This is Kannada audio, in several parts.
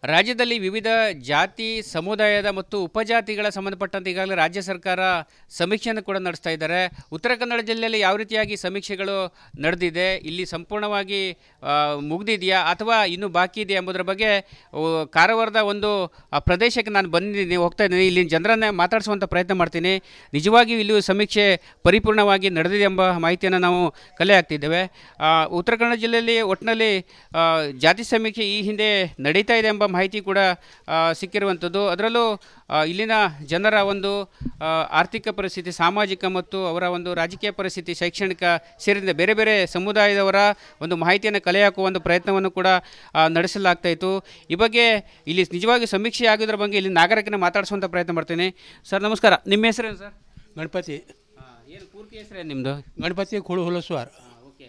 ರಾಜ್ಯದಲ್ಲಿ ವಿವಿಧ ಜಾತಿ ಸಮುದಾಯದ ಮತ್ತು ಉಪಜಾತಿಗಳ ಸಂಬಂಧಪಟ್ಟಂತೆ ಈಗಾಗಲೇ ರಾಜ್ಯ ಸರ್ಕಾರ ಸಮೀಕ್ಷೆಯನ್ನು ಕೂಡ ನಡೆಸ್ತಾ ಇದ್ದಾರೆ. ಉತ್ತರ ಕನ್ನಡ ಜಿಲ್ಲೆಯಲ್ಲಿ ಯಾವ ರೀತಿಯಾಗಿ ಸಮೀಕ್ಷೆಗಳು ನಡೆದಿದೆ, ಇಲ್ಲಿ ಸಂಪೂರ್ಣವಾಗಿ ಮುಗಿದಿದೆಯಾ ಅಥವಾ ಇನ್ನೂ ಬಾಕಿ ಇದೆಯಾ ಎಂಬುದರ ಬಗ್ಗೆ ಕಾರವಾರದ ಒಂದು ಪ್ರದೇಶಕ್ಕೆ ನಾನು ಹೋಗ್ತಾ ಇದ್ದೀನಿ. ಇಲ್ಲಿನ ಜನರನ್ನೇ ಮಾತಾಡಿಸುವಂಥ ಪ್ರಯತ್ನ ಮಾಡ್ತೀನಿ. ನಿಜವಾಗಿಯೂ ಇಲ್ಲಿ ಸಮೀಕ್ಷೆ ಪರಿಪೂರ್ಣವಾಗಿ ನಡೆದಿದೆ ಎಂಬ ಮಾಹಿತಿಯನ್ನು ನಾವು ಕಲೆ ಹಾಕ್ತಿದ್ದೇವೆ. ಉತ್ತರ ಕನ್ನಡ ಜಿಲ್ಲೆಯಲ್ಲಿ ಒಟ್ಟಿನಲ್ಲಿ ಜಾತಿ ಸಮೀಕ್ಷೆ ಈ ಹಿಂದೆ ನಡೀತಾ ಇದೆ ಎಂಬ ಮಾಹಿತಿ ಕೂಡ ಸಿಕ್ಕಿರುವಂಥದ್ದು. ಅದರಲ್ಲೂ ಇಲ್ಲಿನ ಜನರ ಒಂದು ಆರ್ಥಿಕ ಪರಿಸ್ಥಿತಿ, ಸಾಮಾಜಿಕ ಮತ್ತು ಅವರ ಒಂದು ರಾಜಕೀಯ ಪರಿಸ್ಥಿತಿ, ಶೈಕ್ಷಣಿಕ ಸೇರಿದಂತೆ ಬೇರೆ ಬೇರೆ ಸಮುದಾಯದವರ ಒಂದು ಮಾಹಿತಿಯನ್ನು ಕಲೆ ಹಾಕುವ ಒಂದು ಪ್ರಯತ್ನವನ್ನು ಕೂಡ ನಡೆಸಲಾಗ್ತಾ ಇತ್ತು. ಈ ಬಗ್ಗೆ ಇಲ್ಲಿ ನಿಜವಾಗಿ ಸಮೀಕ್ಷೆ ಆಗಿದ್ರ ಬಗ್ಗೆ ಇಲ್ಲಿ ನಾಗರಿಕನ ಮಾತಾಡಿಸುವಂಥ ಪ್ರಯತ್ನ ಮಾಡ್ತೀನಿ. ಸರ್ ನಮಸ್ಕಾರ, ನಿಮ್ಮ ಹೆಸರೇನು ಸರ್? ಗಣಪತಿ. ಏನು ಪೂರ್ತಿ ಹೆಸರೇನು ನಿಮ್ಮದು? ಗಣಪತಿ ಕುಳು ಹುಲಸ್ವಾರ್. ಓಕೆ,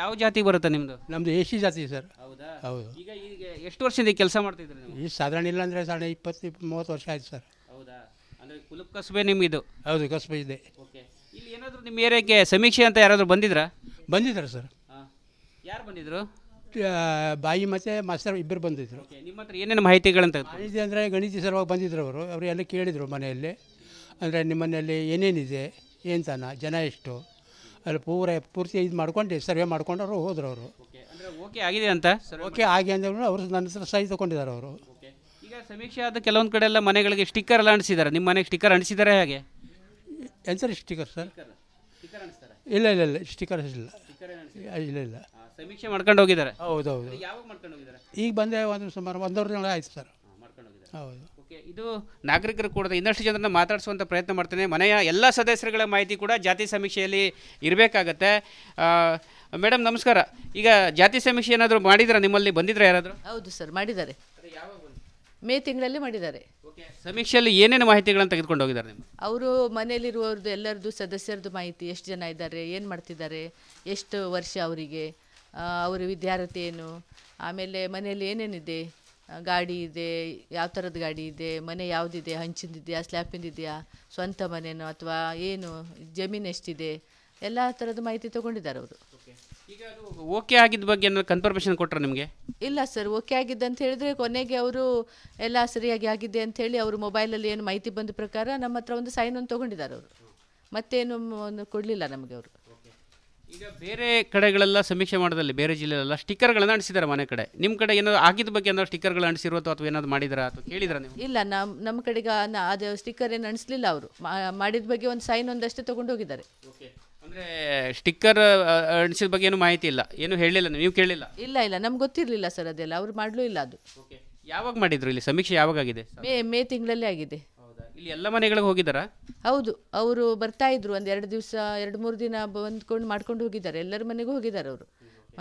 ಯಾವ ಜಾತಿ ಬರುತ್ತೆ ನಿಮ್ಮದು? ನಮ್ಮದು ಎ ಸಿ ಜಾತಿ ಸರ್. ಹೌದಾ? ಹೌದು. ಈಗ ಎಷ್ಟು ವರ್ಷದಿಂದ ಕೆಲಸ ಮಾಡ್ತಿದ್ರಿ ನೀವು? ಈ ಸಾಧಾರಣ ಇಲ್ಲ ಅಂದರೆ 20-30 ವರ್ಷ ಆಯ್ತು ಸರ್. ಹೌದಾ? ಅಂದರೆ ಕುಲುಪ್ ಕಸಬೆ ನಿಮ್ಮಿದು? ಹೌದು, ಕಸಬ ಇದೆ. ಓಕೆ, ಇಲ್ಲಿ ಏನಾದರೂ ನಿಮ್ಮ ಏರಿಯಾಕ್ಕೆ ಸಮೀಕ್ಷೆ ಅಂತ ಯಾರಾದರೂ ಬಂದಿದ್ರಾ? ಬಂದಿದ್ದಾರೆ ಸರ್. ಯಾರು ಬಂದಿದ್ರು? ಬಾಯಿ ಮತ್ತು ಮಾಸ್ತರ್ ಇಬ್ಬರು ಬಂದಿದ್ದರು. ನಿಮ್ಮ ಹತ್ರ ಏನೇನು ಮಾಹಿತಿಗಳಂತ? ಮಾಹಿತಿ ಅಂದರೆ ಗಣಿತ ಸಲುವಾಗಿ ಬಂದಿದ್ದರು ಅವರು ಎಲ್ಲ ಕೇಳಿದರು ಮನೆಯಲ್ಲಿ. ಅಂದರೆ ನಿಮ್ಮ ಮನೆಯಲ್ಲಿ ಏನೇನಿದೆ, ಏನು ತಾನ, ಜನ ಎಷ್ಟು, ಅಲ್ಲಿ ಪೂರ್ತಿ ಇದು ಮಾಡ್ಕೊಂಡು ಸರ್ವೆ ಮಾಡ್ಕೊಂಡು ಅವರು ಹೋದ್ರು. ಅವರು ಓಕೆ ಆಗಿದೆ ಅಂತ ಸರ್? ಓಕೆ ಆಗಿ ಅಂದರು. ಅವರು ನನ್ನ ಹತ್ರ ಸಹಿ ತೊಗೊಂಡಿದ್ದಾರೆ ಅವರು. ಈಗ ಸಮೀಕ್ಷೆ ಆದ ಕೆಲವೊಂದು ಕಡೆ ಎಲ್ಲ ಮನೆಗಳಿಗೆ ಸ್ಟಿಕ್ಕರ್ ಎಲ್ಲ ಅಂಟಿಸಿದ್ದಾರೆ. ನಿಮ್ಮ ಮನೆಗೆ ಸ್ಟಿಕ್ಕರ್ ಅಂಟಿಸಿದ್ದಾರೆ ಹೇಗೆ? ಎಂತ ಸ್ಟಿಕ್ಕರ್ ಸರ್? ಇಲ್ಲ ಇಲ್ಲ ಇಲ್ಲ, ಸ್ಟಿಕ್ಕರ್ ಇಲ್ಲ. ಇಲ್ಲ ಇಲ್ಲ, ಸಮೀಕ್ಷೆ ಮಾಡ್ಕೊಂಡು ಹೋಗಿದ್ದಾರೆ. ಹೌದು ಹೌದು. ಯಾವಾಗ ಮಾಡ್ಕೊಂಡು ಹೋಗಿದ್ದಾರೆ? ಈಗ ಬಂದೆ ಒಂದು ಸುಮಾರು 1.5 ತಿಂಗಳು ಆಯ್ತು ಸರ್. ಹೌದು. ಓಕೆ, ಇದು ನಾಗರಿಕರು ಕೂಡ ಇನ್ನಷ್ಟು ಜನರನ್ನ ಮಾತಾಡಿಸುವಂಥ ಪ್ರಯತ್ನ ಮಾಡ್ತೇನೆ. ಮನೆಯ ಎಲ್ಲ ಸದಸ್ಯರುಗಳ ಮಾಹಿತಿ ಕೂಡ ಜಾತಿ ಸಮೀಕ್ಷೆಯಲ್ಲಿ ಇರಬೇಕಾಗತ್ತೆ. ಮೇಡಮ್ ನಮಸ್ಕಾರ. ಈಗ ಜಾತಿ ಸಮೀಕ್ಷೆ ಏನಾದರೂ ಮಾಡಿದ್ರಾ? ನಿಮ್ಮಲ್ಲಿ ಬಂದಿದ್ರೆ ಯಾರಾದರೂ? ಹೌದು ಸರ್, ಮಾಡಿದ್ದಾರೆ. ಮೇ ತಿಂಗಳಲ್ಲಿ ಮಾಡಿದ್ದಾರೆ. ಓಕೆ, ಸಮೀಕ್ಷೆಯಲ್ಲಿ ಏನೇನು ಮಾಹಿತಿಗಳನ್ನು ತೆಗೆದುಕೊಂಡು ಹೋಗಿದ್ದಾರೆ ನಿಮ್ಮ? ಅವರು ಮನೆಯಲ್ಲಿರುವವ್ರದ್ದು ಎಲ್ಲರದ್ದು ಸದಸ್ಯರದ್ದು ಮಾಹಿತಿ, ಎಷ್ಟು ಜನ ಇದ್ದಾರೆ, ಏನು ಮಾಡ್ತಿದ್ದಾರೆ, ಎಷ್ಟು ವರ್ಷ ಅವರಿಗೆ, ಅವರ ವಿದ್ಯಾರ್ಥಿ ಏನು, ಆಮೇಲೆ ಮನೆಯಲ್ಲಿ ಏನೇನಿದೆ, ಗಾಡಿ ಇದೆ, ಯಾವ ಥರದ ಗಾಡಿ ಇದೆ, ಮನೆ ಯಾವುದಿದೆ, ಹಂಚಿಂದಿದೆಯಾ, ಸ್ಲ್ಯಾಪಿಂದಿದೆಯಾ, ಸ್ವಂತ ಮನೆಯೋ ಅಥವಾ ಏನು, ಜಮೀನು ಎಷ್ಟಿದೆ, ಎಲ್ಲ ಥರದ ಮಾಹಿತಿ ತೊಗೊಂಡಿದ್ದಾರೆ ಅವರು. ಈಗ ಅದು ಓಕೆ ಆಗಿದ್ದ ಬಗ್ಗೆ ಏನೋ ಕನ್ಫರ್ಮೇಷನ್ ಕೊಟ್ಟರೆ ನಿಮಗೆ? ಇಲ್ಲ ಸರ್, ಓಕೆ ಆಗಿದ್ದೆ ಅಂತ ಹೇಳಿದ್ರೆ ಕೊನೆಗೆ ಅವರು ಎಲ್ಲ ಸರಿಯಾಗಿ ಆಗಿದೆ ಅಂಥೇಳಿ ಅವರು ಮೊಬೈಲಲ್ಲಿ ಏನು ಮಾಹಿತಿ ಬಂದ ಪ್ರಕಾರ ನಮ್ಮ ಹತ್ರ ಒಂದು ಸೈನ್ ಒಂದು ತೊಗೊಂಡಿದ್ದಾರೆ ಅವರು. ಮತ್ತೇನು ಒಂದು ಕೊಡಲಿಲ್ಲ ನಮಗೆ ಅವರು. ಈಗ ಬೇರೆ ಕಡೆಗಳೆಲ್ಲ ಸಮೀಕ್ಷೆ ಮಾಡೋದಲ್ಲಿ ಬೇರೆ ಜಿಲ್ಲೆಯಲ್ಲೆಲ್ಲ ಸ್ಟಿಕ್ಕರ್ಗಳನ್ನು ಅಂಟಿಸಿದ್ದಾರೆ ಮನೆ ಕಡೆ. ನಿಮ್ಮ ಕಡೆ ಏನಾದ್ರು ಆಗಿದ್ದ ಬಗ್ಗೆ ಏನಾದ್ರು ಸ್ಟಿಕ್ಕರ್ಗಳು ಅಂಟಿಸಿರುತ್ತೋ ಅಥವಾ ಏನಾದ್ರು ಮಾಡಿದ್ರಾ ಅಥವಾ ಕೇಳಿದ್ರಾ ನೀವು? ಇಲ್ಲ, ನಮ್ಮ ಕಡೆಗೆ ಅದು ಸ್ಟಿಕ್ಕರ್ ಏನು ಅಂಟಿಸಲಿಲ್ಲ. ಅವರು ಮಾಡಿದ ಬಗ್ಗೆ ಒಂದು ಸೈನ್ ಒಂದಷ್ಟೇ ತೊಗೊಂಡು ಹೋಗಿದ್ದಾರೆ. ಓಕೆ, ಅಂದರೆ ಸ್ಟಿಕ್ಕರ್ ಅಂಟಿಸಿದ ಬಗ್ಗೆ ಏನು ಮಾಹಿತಿ ಇಲ್ಲ, ಏನು ಹೇಳಿಲ್ಲ, ನೀವು ಕೇಳಿಲ್ಲ? ಇಲ್ಲ ಇಲ್ಲ, ನಮ್ಗೆ ಗೊತ್ತಿರಲಿಲ್ಲ ಸರ್ ಅದೆಲ್ಲ, ಅವ್ರು ಮಾಡಲೂ ಇಲ್ಲ ಅದು. ಓಕೆ, ಯಾವಾಗ ಮಾಡಿದ್ರು? ಇಲ್ಲಿ ಸಮೀಕ್ಷೆ ಯಾವಾಗ ಆಗಿದೆ? ಮೇ ತಿಂಗಳಲ್ಲೇ ಆಗಿದೆ. ಇಲ್ಲಿ ಎಲ್ಲ ಮನೆಗಳಿಗೆ ಹೋಗಿದ್ದಾರಾ? ಹೌದು, ಅವರು ಬರ್ತಾ ಇದ್ರು. ಒಂದು 2 ದಿವಸ 2-3 ದಿನ ಬಂದ್ಕೊಂಡು ಮಾಡ್ಕೊಂಡು ಹೋಗಿದ್ದಾರೆ. ಎಲ್ಲರ ಮನೆಗೂ ಹೋಗಿದ್ದಾರೆ ಅವರು.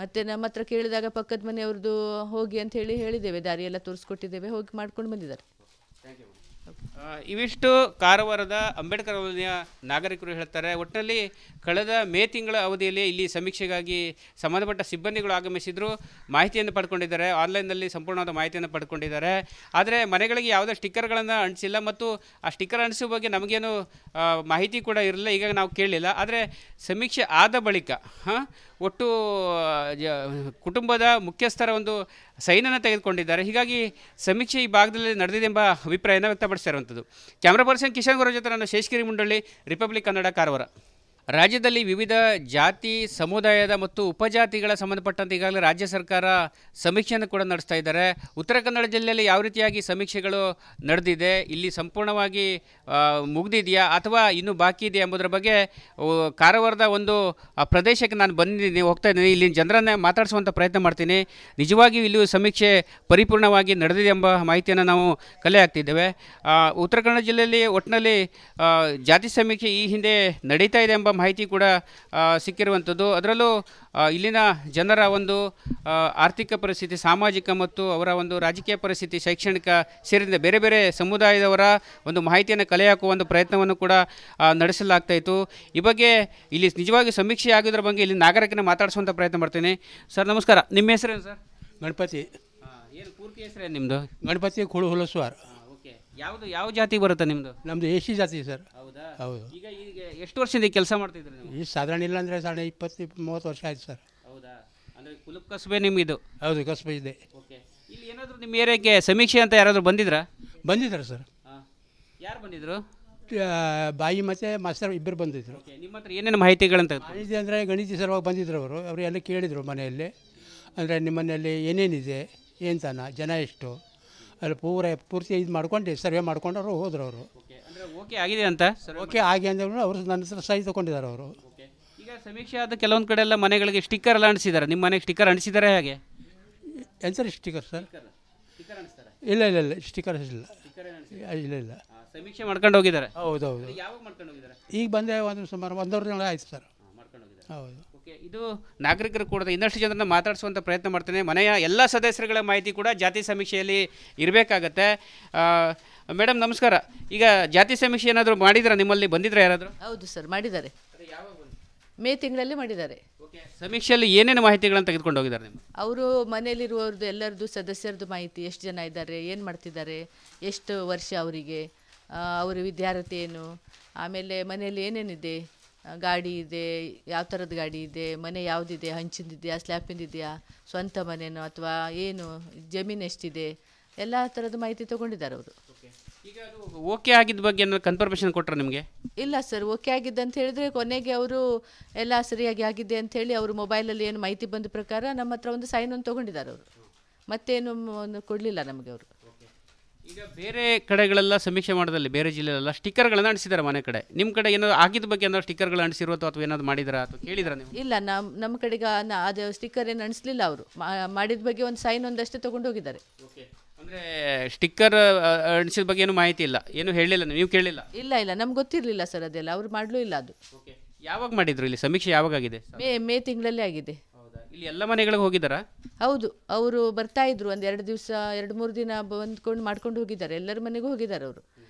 ಮತ್ತೆ ನಮ್ಮ ಹತ್ರ ಕೇಳಿದಾಗ ಪಕ್ಕದ ಮನೆಯವ್ರದ್ದು ಹೋಗಿ ಅಂತ ಹೇಳಿದ್ದೇವೆ, ದಾರಿ ಎಲ್ಲ ತೋರಿಸ್ಕೊಟ್ಟಿದ್ದೇವೆ, ಹೋಗಿ ಮಾಡ್ಕೊಂಡು ಬಂದಿದ್ದಾರೆ. ಇವಿಷ್ಟು ಕಾರವಾರದ ಅಂಬೇಡ್ಕರ್ ಅವಧಿಯ ನಾಗರಿಕರು ಹೇಳ್ತಾರೆ. ಒಟ್ಟಿನಲ್ಲಿ ಕಳೆದ ಮೇ ತಿಂಗಳ ಅವಧಿಯಲ್ಲಿ ಇಲ್ಲಿ ಸಮೀಕ್ಷೆಗಾಗಿ ಸಂಬಂಧಪಟ್ಟ ಸಿಬ್ಬಂದಿಗಳು ಆಗಮಿಸಿದ್ರು, ಮಾಹಿತಿಯನ್ನು ಪಡ್ಕೊಂಡಿದ್ದಾರೆ, ಆನ್ಲೈನ್ನಲ್ಲಿ ಸಂಪೂರ್ಣವಾದ ಮಾಹಿತಿಯನ್ನು ಪಡ್ಕೊಂಡಿದ್ದಾರೆ. ಆದರೆ ಮನೆಗಳಿಗೆ ಯಾವುದೇ ಸ್ಟಿಕ್ಕರ್ಗಳನ್ನು ಅಂಟಿಸಿಲ್ಲ ಮತ್ತು ಆ ಸ್ಟಿಕ್ಕರ್ ಅಂಟಿಸುವ ಬಗ್ಗೆ ನಮಗೇನು ಮಾಹಿತಿ ಕೂಡ ಇರಲಿಲ್ಲ, ಈಗ ನಾವು ಕೇಳಲಿಲ್ಲ. ಆದರೆ ಸಮೀಕ್ಷೆ ಆದ ಬಳಿಕ ಒಟ್ಟು ಕುಟುಂಬದ ಮುಖ್ಯಸ್ಥರ ಒಂದು ಸೈನನ್ನು ತೆಗೆದುಕೊಂಡಿದ್ದಾರೆ. ಹೀಗಾಗಿ ಸಮೀಕ್ಷೆ ಈ ಭಾಗದಲ್ಲಿ ನಡೆದಿದೆ ಎಂಬ ಅಭಿಪ್ರಾಯನ ವ್ಯಕ್ತಪಡಿಸಿರುವಂಥದ್ದು. ಕ್ಯಾಮ್ರಾ ಪರ್ಸನ್ ಕಿಶನ್ ಗುರು ಜೊತೆ ನಾನು ಶೇಷಗಿರಿ ಮುಂಡಳ್ಳಿ, ರಿಪಬ್ಲಿಕ್ ಕನ್ನಡ, ಕಾರವಾರ. ರಾಜ್ಯದಲ್ಲಿ ವಿವಿಧ ಜಾತಿ ಸಮುದಾಯದ ಮತ್ತು ಉಪಜಾತಿಗಳ ಸಂಬಂಧಪಟ್ಟಂತೆ ಈಗಾಗಲೇ ರಾಜ್ಯ ಸರ್ಕಾರ ಸಮೀಕ್ಷೆಯನ್ನು ಕೂಡ ನಡೆಸ್ತಾ ಇದ್ದಾರೆ. ಉತ್ತರ ಕನ್ನಡ ಜಿಲ್ಲೆಯಲ್ಲಿ ಯಾವ ರೀತಿಯಾಗಿ ಸಮೀಕ್ಷೆಗಳು ನಡೆದಿದೆ, ಇಲ್ಲಿ ಸಂಪೂರ್ಣವಾಗಿ ಮುಗಿದಿದೆಯಾ ಅಥವಾ ಇನ್ನೂ ಬಾಕಿ ಇದೆಯಾ ಎಂಬುದರ ಬಗ್ಗೆ ಕಾರವಾರದ ಒಂದು ಪ್ರದೇಶಕ್ಕೆ ನಾನು ಹೋಗ್ತಾ ಇದ್ದೀನಿ. ಇಲ್ಲಿನ ಜನರನ್ನೇ ಮಾತಾಡಿಸುವಂಥ ಪ್ರಯತ್ನ ಮಾಡ್ತೀನಿ. ನಿಜವಾಗಿಯೂ ಇಲ್ಲಿ ಸಮೀಕ್ಷೆ ಪರಿಪೂರ್ಣವಾಗಿ ನಡೆದಿದೆ ಎಂಬ ಮಾಹಿತಿಯನ್ನು ನಾವು ಕಲೆ ಹಾಕ್ತಿದ್ದೇವೆ. ಉತ್ತರ ಕನ್ನಡ ಜಿಲ್ಲೆಯಲ್ಲಿ ಒಟ್ಟಿನಲ್ಲಿ ಜಾತಿ ಸಮೀಕ್ಷೆ ಈ ಹಿಂದೆ ನಡೀತಾ ಇದೆ ಎಂಬ ಮಾಹಿತಿ ಕೂಡ ಸಿಕ್ಕಿರುವಂಥದ್ದು. ಅದರಲ್ಲೂ ಇಲ್ಲಿನ ಜನರ ಒಂದು ಆರ್ಥಿಕ ಪರಿಸ್ಥಿತಿ, ಸಾಮಾಜಿಕ ಮತ್ತು ಅವರ ಒಂದು ರಾಜಕೀಯ ಪರಿಸ್ಥಿತಿ, ಶೈಕ್ಷಣಿಕ ಸೇರಿದಂತೆ ಬೇರೆ ಬೇರೆ ಸಮುದಾಯದವರ ಒಂದು ಮಾಹಿತಿಯನ್ನು ಕಲೆ ಹಾಕುವ ಒಂದು ಪ್ರಯತ್ನವನ್ನು ಕೂಡ ನಡೆಸಲಾಗ್ತಾ ಇತ್ತು. ಈ ಬಗ್ಗೆ ಇಲ್ಲಿ ನಿಜವಾಗಿ ಸಮೀಕ್ಷೆ ಆಗಿದ್ರ ಬಗ್ಗೆ ಇಲ್ಲಿ ನಾಗರಿಕನ ಮಾತಾಡಿಸುವಂಥ ಪ್ರಯತ್ನ ಮಾಡ್ತೀನಿ. ಸರ್ ನಮಸ್ಕಾರ, ನಿಮ್ಮ ಹೆಸರೇನು ಸರ್? ಗಣಪತಿ. ಏನು ಪೂರ್ತಿ ಹೆಸರೇನು ನಿಮ್ಮದು? ಗಣಪತಿ ಕುಳು ಹುಲಸ್ವಾರ್. ಓಕೆ, ಯಾವ ಜಾತಿ ಬರುತ್ತೆ ನಿಮ್ಮದು? ನಮ್ಮದು ಎ ಸಿ ಜಾತಿ ಸರ್. ಹೌದಾ? ಹೌದು. ಈಗ ಎಷ್ಟು ವರ್ಷದಿಂದ ಕೆಲಸ ಮಾಡ್ತಿದ್ರಿ ನೀವು? ಈ ಸಾಧಾರಣ ಇಲ್ಲ ಅಂದರೆ 20-30 ವರ್ಷ ಆಯ್ತು ಸರ್. ಹೌದಾ? ಅಂದರೆ ಕುಲುಪ್ ಕಸಬೆ ನಿಮ್ಮಿದು? ಹೌದು, ಕಸಬ ಇದೆ. ಓಕೆ, ಇಲ್ಲಿ ಏನಾದರೂ ನಿಮ್ಮ ಏರಿಯಾಗೆ ಸಮೀಕ್ಷೆ ಅಂತ ಯಾರಾದರೂ ಬಂದಿದ್ರಾ? ಬಂದಿದ್ದಾರೆ ಸರ್. ಯಾರು ಬಂದಿದ್ರು? ಬಾಯಿ ಮತ್ತು ಮಾಸ್ತರ್ ಇಬ್ಬರು ಬಂದಿದ್ದರು. ನಿಮ್ಮ ಹತ್ರ ಏನೇನು ಮಾಹಿತಿಗಳಂತ? ಮಾಹಿತಿ ಅಂದರೆ ಗಣಿತ ಸಲುವಾಗಿ ಬಂದಿದ್ದರು ಅವರು ಎಲ್ಲ ಕೇಳಿದರು ಮನೆಯಲ್ಲಿ. ಅಂದರೆ ನಿಮ್ಮ ಮನೆಯಲ್ಲಿ ಏನೇನಿದೆ, ಏನು ತಾನ, ಜನ ಎಷ್ಟು, ಅಲ್ಲಿ ಪೂರ್ತಿ ಇದು ಮಾಡ್ಕೊಂಡು ಸರ್ವೆ ಮಾಡ್ಕೊಂಡು ಅವರು ಹೋದರು. ಅವರು ಅಂದರೆ ಓಕೆ ಆಗಿದೆ ಅಂತ ಓಕೆ ಆಗಿ ಅಂದರು. ಅವರು ನನ್ನ ಹತ್ರ ಸಹಿ ತೊಗೊಂಡಿದ್ದಾರೆ ಅವರು. ಈಗ ಸಮೀಕ್ಷೆ ಆದ ಕೆಲವೊಂದು ಕಡೆ ಎಲ್ಲ ಮನೆಗಳಿಗೆ ಸ್ಟಿಕ್ಕರ್ ಎಲ್ಲ ಅಂಟಿಸಿದ್ದಾರೆ. ನಿಮ್ಮ ಮನೆಗೆ ಸ್ಟಿಕ್ಕರ್ ಅಂಟಿಸಿದ್ದಾರೆ ಹೇಗೆ? ಏನು ಸರ್ ಸ್ಟಿಕ್ಕರ್ ಸರ್? ಇಲ್ಲ ಇಲ್ಲ ಇಲ್ಲ ಸ್ಟಿಕ್ಕರ್ ಇಲ್ಲ ಇಲ್ಲ ಇಲ್ಲ. ಸಮೀಕ್ಷೆ ಮಾಡ್ಕೊಂಡು ಹೋಗಿದ್ದಾರೆ? ಹೌದೌದು. ಯಾವಾಗ ಮಾಡ್ಕೊಂಡು ಹೋಗಿದ್ದಾರೆ? ಈಗ ಬಂದೆ ಸುಮಾರು 1.5 ತಿಂಗಳು ಆಯಿತು ಸರ್. ಹೌದು. ಓಕೆ, ಇದು ನಾಗರಿಕರು ಕೂಡ ಇನ್ನಷ್ಟು ಜನರನ್ನ ಮಾತಾಡಿಸುವಂಥ ಪ್ರಯತ್ನ ಮಾಡ್ತೇನೆ. ಮನೆಯ ಎಲ್ಲ ಸದಸ್ಯರುಗಳ ಮಾಹಿತಿ ಕೂಡ ಜಾತಿ ಸಮೀಕ್ಷೆಯಲ್ಲಿ ಇರಬೇಕಾಗತ್ತೆ. ಮೇಡಮ್ ನಮಸ್ಕಾರ. ಈಗ ಜಾತಿ ಸಮೀಕ್ಷೆ ಏನಾದರೂ ಮಾಡಿದ್ರೆ ನಿಮ್ಮಲ್ಲಿ ಬಂದಿದ್ರೆ ಯಾರಾದರೂ? ಹೌದು ಸರ್, ಮಾಡಿದ್ದಾರೆ. ಮೇ ತಿಂಗಳಲ್ಲಿ ಮಾಡಿದ್ದಾರೆ. ಸಮೀಕ್ಷೆಯಲ್ಲಿ ಏನೇನು ಮಾಹಿತಿಗಳನ್ನು ತೆಗೆದುಕೊಂಡು ಹೋಗಿದ್ದಾರೆ ನಿಮ್ಮ? ಅವರು ಮನೆಯಲ್ಲಿರುವವ್ರದ್ದು ಎಲ್ಲರದ್ದು ಸದಸ್ಯರದ್ದು ಮಾಹಿತಿ, ಎಷ್ಟು ಜನ ಇದ್ದಾರೆ, ಏನು ಮಾಡ್ತಿದ್ದಾರೆ, ಎಷ್ಟು ವರ್ಷ ಅವರಿಗೆ, ಅವರ ವಿದ್ಯಾರ್ಥಿ ಏನು, ಆಮೇಲೆ ಮನೆಯಲ್ಲಿ ಏನೇನಿದೆ, ಗಾಡಿ ಇದೆ, ಯಾವ ಥರದ ಗಾಡಿ ಇದೆ, ಮನೆ ಯಾವುದಿದೆ, ಹಂಚಿಂದಿದೆಯಾ, ಸ್ಲ್ಯಾಪಿಂದಿದೆಯಾ, ಸ್ವಂತ ಮನೆಯೋ ಅಥವಾ ಏನು, ಜಮೀನು ಎಷ್ಟಿದೆ, ಎಲ್ಲ ಥರದ ಮಾಹಿತಿ ತೊಗೊಂಡಿದ್ದಾರೆ ಅವರು. ಈಗ ಅದು ಓಕೆ ಆಗಿದ್ದ ಬಗ್ಗೆ ಏನಾದ್ರು ಕನ್ಫರ್ಮೇಷನ್ ಕೊಟ್ಟರೆ ನಿಮಗೆ? ಇಲ್ಲ ಸರ್, ಓಕೆ ಆಗಿದ್ದೆ ಅಂತ ಹೇಳಿದರೆ ಕೊನೆಗೆ ಅವರು ಎಲ್ಲ ಸರಿಯಾಗಿ ಆಗಿದೆ ಅಂಥೇಳಿ ಅವರು ಮೊಬೈಲಲ್ಲಿ ಏನು ಮಾಹಿತಿ ಬಂದ ಪ್ರಕಾರ ನಮ್ಮ ಹತ್ರ ಒಂದು ಸೈನ್ ಒಂದು ತೊಗೊಂಡಿದ್ದಾರೆ ಅವರು. ಮತ್ತೇನು ಕೊಡಲಿಲ್ಲ ನಮಗೆ ಅವರು. ಈಗ ಬೇರೆ ಕಡೆಗಳೆಲ್ಲ ಸಮೀಕ್ಷೆ ಮಾಡೋದಲ್ಲಿ ಬೇರೆ ಜಿಲ್ಲೆಯಲ್ಲೆಲ್ಲ ಸ್ಟಿಕ್ಕರ್ಗಳನ್ನು ಅಂಟಿಸಿದ್ದಾರೆ ಮನೆ ಕಡೆ. ನಿಮ್ಮ ಕಡೆ ಏನಾದ್ರು ಆಗಿದ್ದ ಬಗ್ಗೆ ಏನಾದ್ರು ಸ್ಟಿಕ್ಕರ್ಗಳು ಅಂಟಿಸಿರುತ್ತೋ ಅಥವಾ ಏನಾದ್ರು ಮಾಡಿದ್ರಾ ಅಥವಾ ಕೇಳಿದ್ರಾ ನೀವು? ಇಲ್ಲ, ನಮ್ಮ ಕಡೆಗೆ ಅದು ಸ್ಟಿಕ್ಕರ್ ಏನು ಅಂಟಿಸಲಿಲ್ಲ. ಅವರು ಮಾಡಿದ ಬಗ್ಗೆ ಒಂದು ಸೈನ್ ಒಂದಷ್ಟೇ ತೊಗೊಂಡು ಹೋಗಿದ್ದಾರೆ. ಅಂದರೆ ಸ್ಟಿಕ್ಕರ್ ಅಂಟಿಸಿದ ಬಗ್ಗೆ ಏನು ಮಾಹಿತಿ ಇಲ್ಲ, ಏನು ಹೇಳಿಲ್ಲ, ನೀವು ಕೇಳಿಲ್ಲ? ಇಲ್ಲ ಇಲ್ಲ, ನಮ್ಗೆ ಗೊತ್ತಿರಲಿಲ್ಲ ಸರ್ ಅದೆಲ್ಲ. ಅವ್ರು ಮಾಡಲೂ ಇಲ್ಲ ಅದು. ಯಾವಾಗ ಮಾಡಿದ್ರು? ಇಲ್ಲಿ ಸಮೀಕ್ಷೆ ಯಾವಾಗ ಆಗಿದೆ? ಮೇ ತಿಂಗಳಲ್ಲೇ ಆಗಿದೆ. ಇಲ್ಲಿ ಎಲ್ಲ ಮನೆಗಳಿಗೆ ಹೋಗಿದ್ದಾರಾ? ಹೌದು, ಅವರು ಬರ್ತಾ ಇದ್ರು. ಒಂದು 2 ದಿವಸ 2-3 ದಿನ ಬಂದ್ಕೊಂಡು ಮಾಡ್ಕೊಂಡು ಹೋಗಿದ್ದಾರೆ. ಎಲ್ಲರ ಮನೆಗೂ ಹೋಗಿದ್ದಾರೆ ಅವರು.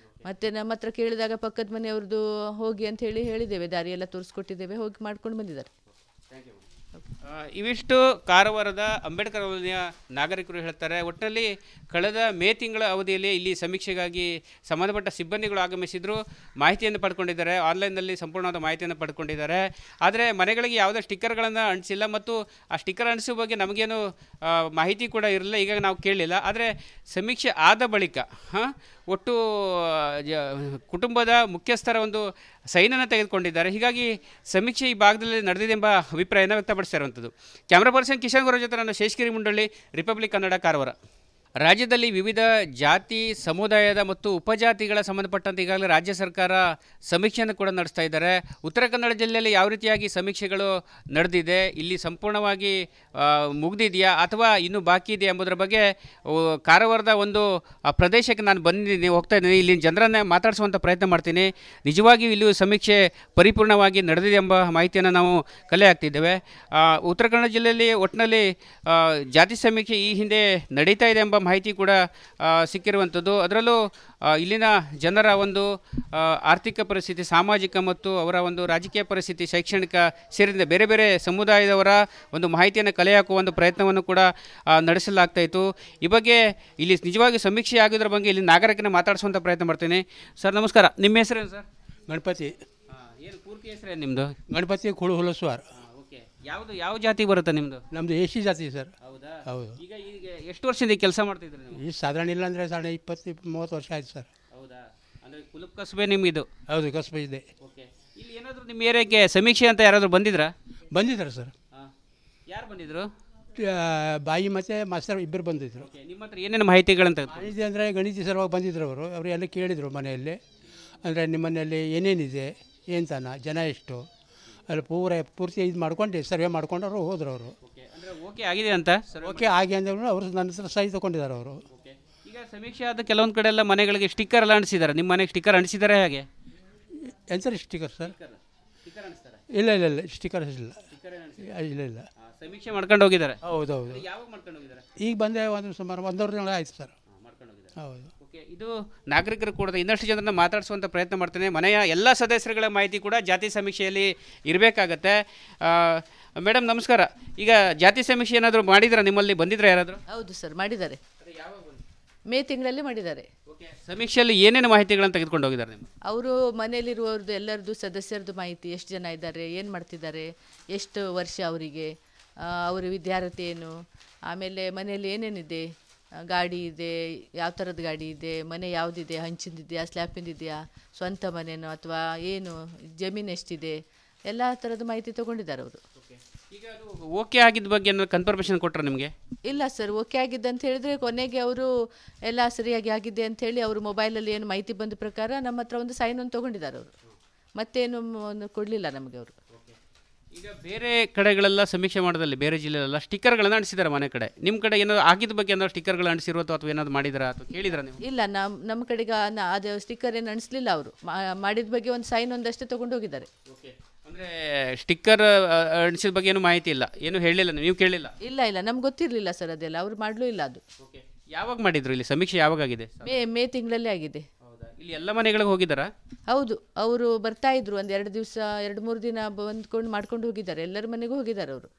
ಮತ್ತು ನಮ್ಮ ಹತ್ರ ಕೇಳಿದಾಗ ಪಕ್ಕದ ಮನೆಯವ್ರದ್ದು ಹೋಗಿ ಅಂತ ಹೇಳಿದ್ದೇವೆ, ದಾರಿ ಎಲ್ಲ ತೋರಿಸ್ಕೊಟ್ಟಿದ್ದೇವೆ, ಹೋಗಿ ಮಾಡ್ಕೊಂಡು ಬಂದಿದ್ದಾರೆ. ಇವಿಷ್ಟು ಕಾರವಾರದ ಅಂಬೇಡ್ಕರ್ ಕಾಲೋನಿಯ ನಾಗರಿಕರು ಹೇಳ್ತಾರೆ. ಒಟ್ಟಿನಲ್ಲಿ ಕಳೆದ ಮೇ ತಿಂಗಳ ಅವಧಿಯಲ್ಲಿ ಇಲ್ಲಿ ಸಮೀಕ್ಷೆಗಾಗಿ ಸಂಬಂಧಪಟ್ಟ ಸಿಬ್ಬಂದಿಗಳು ಆಗಮಿಸಿದ್ರು, ಮಾಹಿತಿಯನ್ನು ಪಡ್ಕೊಂಡಿದ್ದಾರೆ, ಆನ್ಲೈನ್ನಲ್ಲಿ ಸಂಪೂರ್ಣವಾದ ಮಾಹಿತಿಯನ್ನು ಪಡ್ಕೊಂಡಿದ್ದಾರೆ. ಆದರೆ ಮನೆಗಳಿಗೆ ಯಾವುದೇ ಸ್ಟಿಕ್ಕರ್ಗಳನ್ನು ಅಂಟಿಸಿಲ್ಲ ಮತ್ತು ಆ ಸ್ಟಿಕ್ಕರ್ ಅಂಟಿಸುವ ಬಗ್ಗೆ ನಮಗೇನು ಮಾಹಿತಿ ಕೂಡ ಇರಲಿಲ್ಲ, ಈಗ ನಾವು ಕೇಳಲಿಲ್ಲ. ಆದರೆ ಸಮೀಕ್ಷೆ ಆದ ಬಳಿಕ ಒಟ್ಟು ಕುಟುಂಬದ ಮುಖ್ಯಸ್ಥರ ಒಂದು ಸೈನನ್ನು ತೆಗೆದುಕೊಂಡಿದ್ದಾರೆ. ಹೀಗಾಗಿ ಸಮೀಕ್ಷೆ ಈ ಭಾಗದಲ್ಲಿ ನಡೆದಿದೆ ಎಂಬ ಅಭಿಪ್ರಾಯನ ವ್ಯಕ್ತಪಡಿಸಿರುವಂಥದ್ದು. ಕ್ಯಾಮ್ರಾ ಪರ್ಸನ್ ಕಿಶನ್ ಗೌರ ಜೊತೆ ನಾನು ಶೇಷಗಿರಿ ಮುಂಡಳ್ಳಿ, ರಿಪಬ್ಲಿಕ್ ಕನ್ನಡ, ಕಾರವಾರ. ರಾಜ್ಯದಲ್ಲಿ ವಿವಿಧ ಜಾತಿ ಸಮುದಾಯದ ಮತ್ತು ಉಪಜಾತಿಗಳ ಸಂಬಂಧಪಟ್ಟಂತೆ ಈಗಾಗಲೇ ರಾಜ್ಯ ಸರ್ಕಾರ ಸಮೀಕ್ಷೆಯನ್ನು ಕೂಡ ನಡೆಸ್ತಾ ಇದ್ದಾರೆ. ಉತ್ತರ ಕನ್ನಡ ಜಿಲ್ಲೆಯಲ್ಲಿ ಯಾವ ರೀತಿಯಾಗಿ ಸಮೀಕ್ಷೆಗಳು ನಡೆದಿದೆ, ಇಲ್ಲಿ ಸಂಪೂರ್ಣವಾಗಿ ಮುಗಿದಿದೆಯಾ ಅಥವಾ ಇನ್ನೂ ಬಾಕಿ ಇದೆಯಾ ಎಂಬುದರ ಬಗ್ಗೆ ಕಾರವಾರದ ಒಂದು ಪ್ರದೇಶಕ್ಕೆ ನಾನು ಹೋಗ್ತಾ ಇದ್ದೀನಿ. ಇಲ್ಲಿ ಜನರನ್ನೇ ಮಾತಾಡಿಸುವಂಥ ಪ್ರಯತ್ನ ಮಾಡ್ತೀನಿ. ನಿಜವಾಗಿಯೂ ಇಲ್ಲಿಯೂ ಸಮೀಕ್ಷೆ ಪರಿಪೂರ್ಣವಾಗಿ ನಡೆದಿದೆ ಎಂಬ ಮಾಹಿತಿಯನ್ನು ನಾವು ಕಲೆ ಹಾಕ್ತಿದ್ದೇವೆ. ಉತ್ತರ ಕನ್ನಡ ಜಿಲ್ಲೆಯಲ್ಲಿ ಒಟ್ಟಿನಲ್ಲಿ ಜಾತಿ ಸಮೀಕ್ಷೆ ಈ ಹಿಂದೆ ನಡೀತಾ ಇದೆ ಎಂಬ ಮಾಹಿತಿ ಕೂಡ ಸಿಕ್ಕಿರುವಂಥದ್ದು. ಅದರಲ್ಲೂ ಇಲ್ಲಿನ ಜನರ ಒಂದು ಆರ್ಥಿಕ ಪರಿಸ್ಥಿತಿ, ಸಾಮಾಜಿಕ ಮತ್ತು ಅವರ ಒಂದು ರಾಜಕೀಯ ಪರಿಸ್ಥಿತಿ, ಶೈಕ್ಷಣಿಕ ಸೇರಿದಂತೆ ಬೇರೆ ಬೇರೆ ಸಮುದಾಯದವರ ಒಂದು ಮಾಹಿತಿಯನ್ನು ಕಲೆ ಹಾಕುವ ಒಂದು ಪ್ರಯತ್ನವನ್ನು ಕೂಡ ನಡೆಸಲಾಗ್ತಾ ಇತ್ತು. ಈ ಬಗ್ಗೆ ಇಲ್ಲಿ ನಿಜವಾಗಿ ಸಮೀಕ್ಷೆ ಆಗಿದ್ರ ಬಗ್ಗೆ ಇಲ್ಲಿ ನಾಗರಿಕನ ಮಾತಾಡಿಸುವಂಥ ಪ್ರಯತ್ನ ಮಾಡ್ತೀನಿ. ಸರ್ ನಮಸ್ಕಾರ, ನಿಮ್ಮ ಹೆಸರೇನು ಸರ್? ಗಣಪತಿ. ಏನು ಪೂರ್ತಿ ಹೆಸರೇನು ನಿಮ್ಮದು? ಗಣಪತಿ ಹುಲಸ್ವಾರ್. ಓಕೆ, ಯಾವ ಜಾತಿ ಬರುತ್ತೆ ನಿಮ್ಮದು? ನಮ್ಮದು ಎಸಿ ಜಾತಿ ಸರ್. ಹೌದಾ? ಹೌದು. ಈಗ ಎಷ್ಟು ವರ್ಷದಿಂದ ಕೆಲಸ ಮಾಡ್ತಿದ್ರಿ ನೀವು? ಈ ಸಾಧಾರಣ ಇಲ್ಲ ಅಂದರೆ 20-30 ವರ್ಷ ಆಯ್ತು ಸರ್. ಹೌದಾ? ಅಂದರೆ ಕುಲುಪ್ ಕಸಬೆ ನಿಮ್ಮದು? ಹೌದು, ಕಸಬೆ ಇದೆ. ಓಕೆ, ಇಲ್ಲಿ ಏನಾದರೂ ನಿಮ್ಮ ಏರಿಯಾಗೆ ಸಮೀಕ್ಷೆ ಅಂತ ಯಾರಾದರೂ ಬಂದಿದ್ರಾ? ಬಂದಿದ್ದಾರೆ ಸರ್. ಯಾರು ಬಂದಿದ್ರು? ಬಾಯಿ ಮತ್ತು ಮಾಸ್ತರ್ ಇಬ್ಬರು ಬಂದಿದ್ದರು. ನಿಮ್ಮ ಹತ್ರ ಏನೇನು ಮಾಹಿತಿಗಳಂತ? ಮಾಹಿತಿ ಅಂದರೆ ಗಣಿತ ಸಲುವಾಗಿ ಬಂದಿದ್ದರು ಅವರು ಎಲ್ಲ ಕೇಳಿದರು ಮನೆಯಲ್ಲಿ. ಅಂದರೆ ನಿಮ್ಮ ಮನೆಯಲ್ಲಿ ಏನೇನಿದೆ, ಏನು ತಾನ, ಜನ ಎಷ್ಟು, ಅಲ್ಲಿ ಪೂರ್ತಿ ಇದು ಮಾಡ್ಕೊಂಡು ಸರ್ವೆ ಮಾಡ್ಕೊಂಡು ಅವರು ಹೋದರು. ಅವರು ಓಕೆ ಆಗಿದೆ ಅಂತ? ಓಕೆ ಆಗಿ ಅಂದರು. ಅವರು ನನ್ನ ಹತ್ರ ಸಹಿ ತೊಗೊಂಡಿದ್ದಾರೆ ಅವರು. ಈಗ ಸಮೀಕ್ಷೆ ಆದ ಕೆಲವೊಂದು ಕಡೆ ಎಲ್ಲ ಮನೆಗಳಿಗೆ ಸ್ಟಿಕ್ಕರ್ ಎಲ್ಲ ಅಂಟಿಸಿದ್ದಾರೆ. ನಿಮ್ಮ ಮನೆಗೆ ಸ್ಟಿಕ್ಕರ್ ಅಂಟಿಸಿದ್ದಾರೆ ಹೇಗೆ? ಏನು ಸರ್ ಸ್ಟಿಕ್ಕರ್ ಸರ್? ಇಲ್ಲ ಇಲ್ಲ ಇಲ್ಲ ಸ್ಟಿಕ್ಕರ್ ಇಲ್ಲ ಇಲ್ಲ ಇಲ್ಲ. ಸಮೀಕ್ಷೆ ಮಾಡ್ಕೊಂಡು ಹೋಗಿದ್ದಾರೆ? ಹೌದೌದು. ಯಾವಾಗ ಮಾಡ್ಕೊಂಡು ಹೋಗಿದ್ದಾರೆ? ಈಗ ಬಂದೆ ಸುಮಾರು 1.5 ತಿಂಗಳು ಆಯಿತು ಸರ್. ಹೌದು. ಓಕೆ, ಇದು ನಾಗರಿಕರು ಕೂಡ ಇನ್ನಷ್ಟು ಜನರನ್ನ ಮಾತಾಡಿಸುವಂಥ ಪ್ರಯತ್ನ ಮಾಡ್ತೇನೆ. ಮನೆಯ ಎಲ್ಲ ಸದಸ್ಯರುಗಳ ಮಾಹಿತಿ ಕೂಡ ಜಾತಿ ಸಮೀಕ್ಷೆಯಲ್ಲಿ ಇರಬೇಕಾಗತ್ತೆ. ಮೇಡಮ್ ನಮಸ್ಕಾರ. ಈಗ ಜಾತಿ ಸಮೀಕ್ಷೆ ಏನಾದರೂ ಮಾಡಿದ್ರಾ? ನಿಮ್ಮಲ್ಲಿ ಬಂದಿದ್ರೆ ಯಾರಾದರೂ? ಹೌದು ಸರ್, ಮಾಡಿದ್ದಾರೆ. ಮೇ ತಿಂಗಳಲ್ಲಿ ಮಾಡಿದ್ದಾರೆ. ಸಮೀಕ್ಷೆಯಲ್ಲಿ ಏನೇನು ಮಾಹಿತಿಗಳನ್ನು ತೆಗೆದುಕೊಂಡು ಹೋಗಿದ್ದಾರೆ ನಿಮ್ಮ? ಅವರು ಮನೆಯಲ್ಲಿರುವವ್ರದ್ದು ಎಲ್ಲರದ್ದು ಸದಸ್ಯರದ್ದು ಮಾಹಿತಿ, ಎಷ್ಟು ಜನ ಇದ್ದಾರೆ, ಏನು ಮಾಡ್ತಿದ್ದಾರೆ, ಎಷ್ಟು ವರ್ಷ ಅವರಿಗೆ, ಅವರ ವಿದ್ಯಾರ್ಥಿ ಏನು, ಆಮೇಲೆ ಮನೆಯಲ್ಲಿ ಏನೇನಿದೆ, ಗಾಡಿ ಇದೆ, ಯಾವ ಥರದ ಗಾಡಿ ಇದೆ, ಮನೆ ಯಾವುದಿದೆ, ಹಂಚಿಂದಿದೆಯಾ, ಸ್ಲ್ಯಾಪಿಂದಿದೆಯಾ, ಸ್ವಂತ ಮನೆನೋ ಅಥವಾ ಏನು, ಜಮೀನು ಎಷ್ಟಿದೆ, ಎಲ್ಲ ಥರದ ಮಾಹಿತಿ ತೊಗೊಂಡಿದ್ದಾರೆ ಅವರು. ಈಗ ಅದು ಓಕೆ ಆಗಿದ್ದ ಬಗ್ಗೆ ಏನಾದ್ರು ಕನ್ಫರ್ಮೇಷನ್ ಕೊಟ್ಟರೆ ನಿಮಗೆ? ಇಲ್ಲ ಸರ್, ಓಕೆ ಆಗಿದೆ ಅಂತ ಹೇಳಿದ್ರೆ ಕೊನೆಗೆ ಅವರು ಎಲ್ಲ ಸರಿಯಾಗಿ ಆಗಿದೆ ಅಂಥೇಳಿ ಅವರು ಮೊಬೈಲಲ್ಲಿ ಏನು ಮಾಹಿತಿ ಬಂದ ಪ್ರಕಾರ ನಮ್ಮ ಹತ್ರ ಒಂದು ಸೈನ್ ಒಂದು ತೊಗೊಂಡಿದ್ದಾರೆ ಅವರು. ಮತ್ತೇನು ಒಂದು ಕೊಡಲಿಲ್ಲ ನಮಗೆ ಅವರು. ಈಗ ಬೇರೆ ಕಡೆಗಳೆಲ್ಲ ಸಮೀಕ್ಷೆ ಮಾಡೋದಲ್ಲಿ ಬೇರೆ ಜಿಲ್ಲೆಯಲ್ಲೆಲ್ಲ ಸ್ಟಿಕ್ಕರ್ಗಳನ್ನು ಅಂಟಿಸಿದ್ದಾರೆ ಮನೆ ಕಡೆ. ನಿಮ್ಮ ಕಡೆ ಏನಾದ್ರು ಆಗಿದ್ದ ಬಗ್ಗೆ ಏನಾದ್ರು ಸ್ಟಿಕ್ಕರ್ಗಳು ಅಂಟಿಸಿರುತ್ತೋ ಅಥವಾ ಏನಾದ್ರು ಮಾಡಿದಾರಾ ಅಥವಾ ಕೇಳಿದ್ರಾ ನೀವು? ಇಲ್ಲ, ನಮ್ಮ ಕಡೆಗೆ ಅದು ಸ್ಟಿಕ್ಕರ್ ಏನು ಅಣಿಸ್ಲಿಲ್ಲ ಅವರು. ಮಾಡಿದ ಬಗ್ಗೆ ಒಂದು ಸೈನ್ ಒಂದಷ್ಟೇ ತೊಗೊಂಡು ಹೋಗಿದ್ದಾರೆ. ಅಂದರೆ ಸ್ಟಿಕ್ಕರ್ ಅಂಟಿಸಿದ ಬಗ್ಗೆ ಏನು ಮಾಹಿತಿ ಇಲ್ಲ, ಏನು ಹೇಳಿಲ್ಲ, ನೀವು ಕೇಳಿಲ್ಲ? ಇಲ್ಲ, ನಮ್ಗೆ ಗೊತ್ತಿರಲಿಲ್ಲ ಸರ್ ಅದೆಲ್ಲ, ಅವ್ರು ಮಾಡಲೂ ಇಲ್ಲ ಅದು. ಯಾವಾಗ ಮಾಡಿದ್ರು ಇಲ್ಲಿ ಸಮೀಕ್ಷೆ? ಯಾವಾಗ ಆಗಿದೆ? ಮೇ ತಿಂಗಳಲ್ಲೇ ಆಗಿದೆ. ಇಲ್ಲಿ ಎಲ್ಲ ಮನೆಗಳಿಗೆ ಹೋಗಿದ್ದಾರಾ? ಹೌದು, ಅವರು ಬರ್ತಾ ಇದ್ರು, ಒಂದು 2 ದಿವಸ 2-3 ದಿನ ಬಂದ್ಕೊಂಡು ಮಾಡ್ಕೊಂಡು ಹೋಗಿದ್ದಾರೆ. ಎಲ್ಲರ ಮನೆಗೂ ಹೋಗಿದ್ದಾರೆ ಅವರು.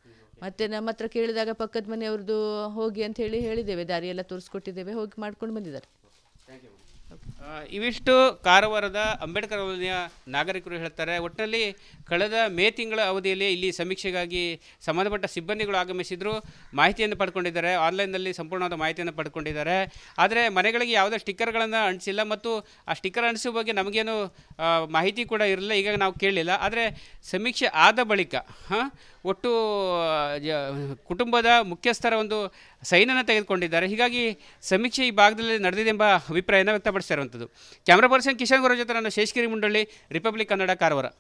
ಮತ್ತೆ ನಮ್ಮ ಹತ್ರ ಕೇಳಿದಾಗ ಪಕ್ಕದ ಮನೆಯವ್ರದ್ದು ಹೋಗಿ ಅಂತ ಹೇಳಿದ್ದೇವೆ, ದಾರಿ ಎಲ್ಲ ತೋರಿಸ್ಕೊಟ್ಟಿದ್ದೇವೆ, ಹೋಗಿ ಮಾಡ್ಕೊಂಡು ಬಂದಿದ್ದಾರೆ. ಇವಿಷ್ಟು ಕಾರವಾರದ ಅಂಬೇಡ್ಕರ್ ಕಾಲೋನಿಯ ನಾಗರಿಕರು ಹೇಳ್ತಾರೆ. ಒಟ್ಟಿನಲ್ಲಿ ಕಳೆದ ಮೇ ತಿಂಗಳ ಅವಧಿಯಲ್ಲಿ ಇಲ್ಲಿ ಸಮೀಕ್ಷೆಗಾಗಿ ಸಂಬಂಧಪಟ್ಟ ಸಿಬ್ಬಂದಿಗಳು ಆಗಮಿಸಿದ್ರು, ಮಾಹಿತಿಯನ್ನು ಪಡ್ಕೊಂಡಿದ್ದಾರೆ, ಆನ್ಲೈನ್ನಲ್ಲಿ ಸಂಪೂರ್ಣವಾದ ಮಾಹಿತಿಯನ್ನು ಪಡ್ಕೊಂಡಿದ್ದಾರೆ. ಆದರೆ ಮನೆಗಳಿಗೆ ಯಾವುದೇ ಸ್ಟಿಕ್ಕರ್ಗಳನ್ನು ಅಂಟಿಸಿಲ್ಲ ಮತ್ತು ಆ ಸ್ಟಿಕ್ಕರ್ ಅಂಟಿಸುವ ಬಗ್ಗೆ ನಮಗೇನು ಮಾಹಿತಿ ಕೂಡ ಇರಲಿಲ್ಲ, ಈಗ ನಾವು ಕೇಳಲಿಲ್ಲ. ಆದರೆ ಸಮೀಕ್ಷೆ ಆದ ಬಳಿಕ ಒಟ್ಟು ಕುಟುಂಬದ ಮುಖ್ಯಸ್ಥರ ಒಂದು ಸೈನನ್ನು ತೆಗೆದುಕೊಂಡಿದ್ದಾರೆ. ಹೀಗಾಗಿ ಸಮೀಕ್ಷೆ ಈ ಭಾಗದಲ್ಲಿ ನಡೆದಿದೆ ಎಂಬ ಅಭಿಪ್ರಾಯನ ವ್ಯಕ್ತಪಡಿಸಿರುವಂಥದ್ದು. ಕ್ಯಾಮ್ರಾ ಪರ್ಸನ್ ಕಿಶನ್ ಗುರು ಜೊತೆ ನಾನು ಶೇಷಗಿರಿ ಮುಂಡಳ್ಳಿ, ರಿಪಬ್ಲಿಕ್ ಕನ್ನಡ, ಕಾರವಾರ.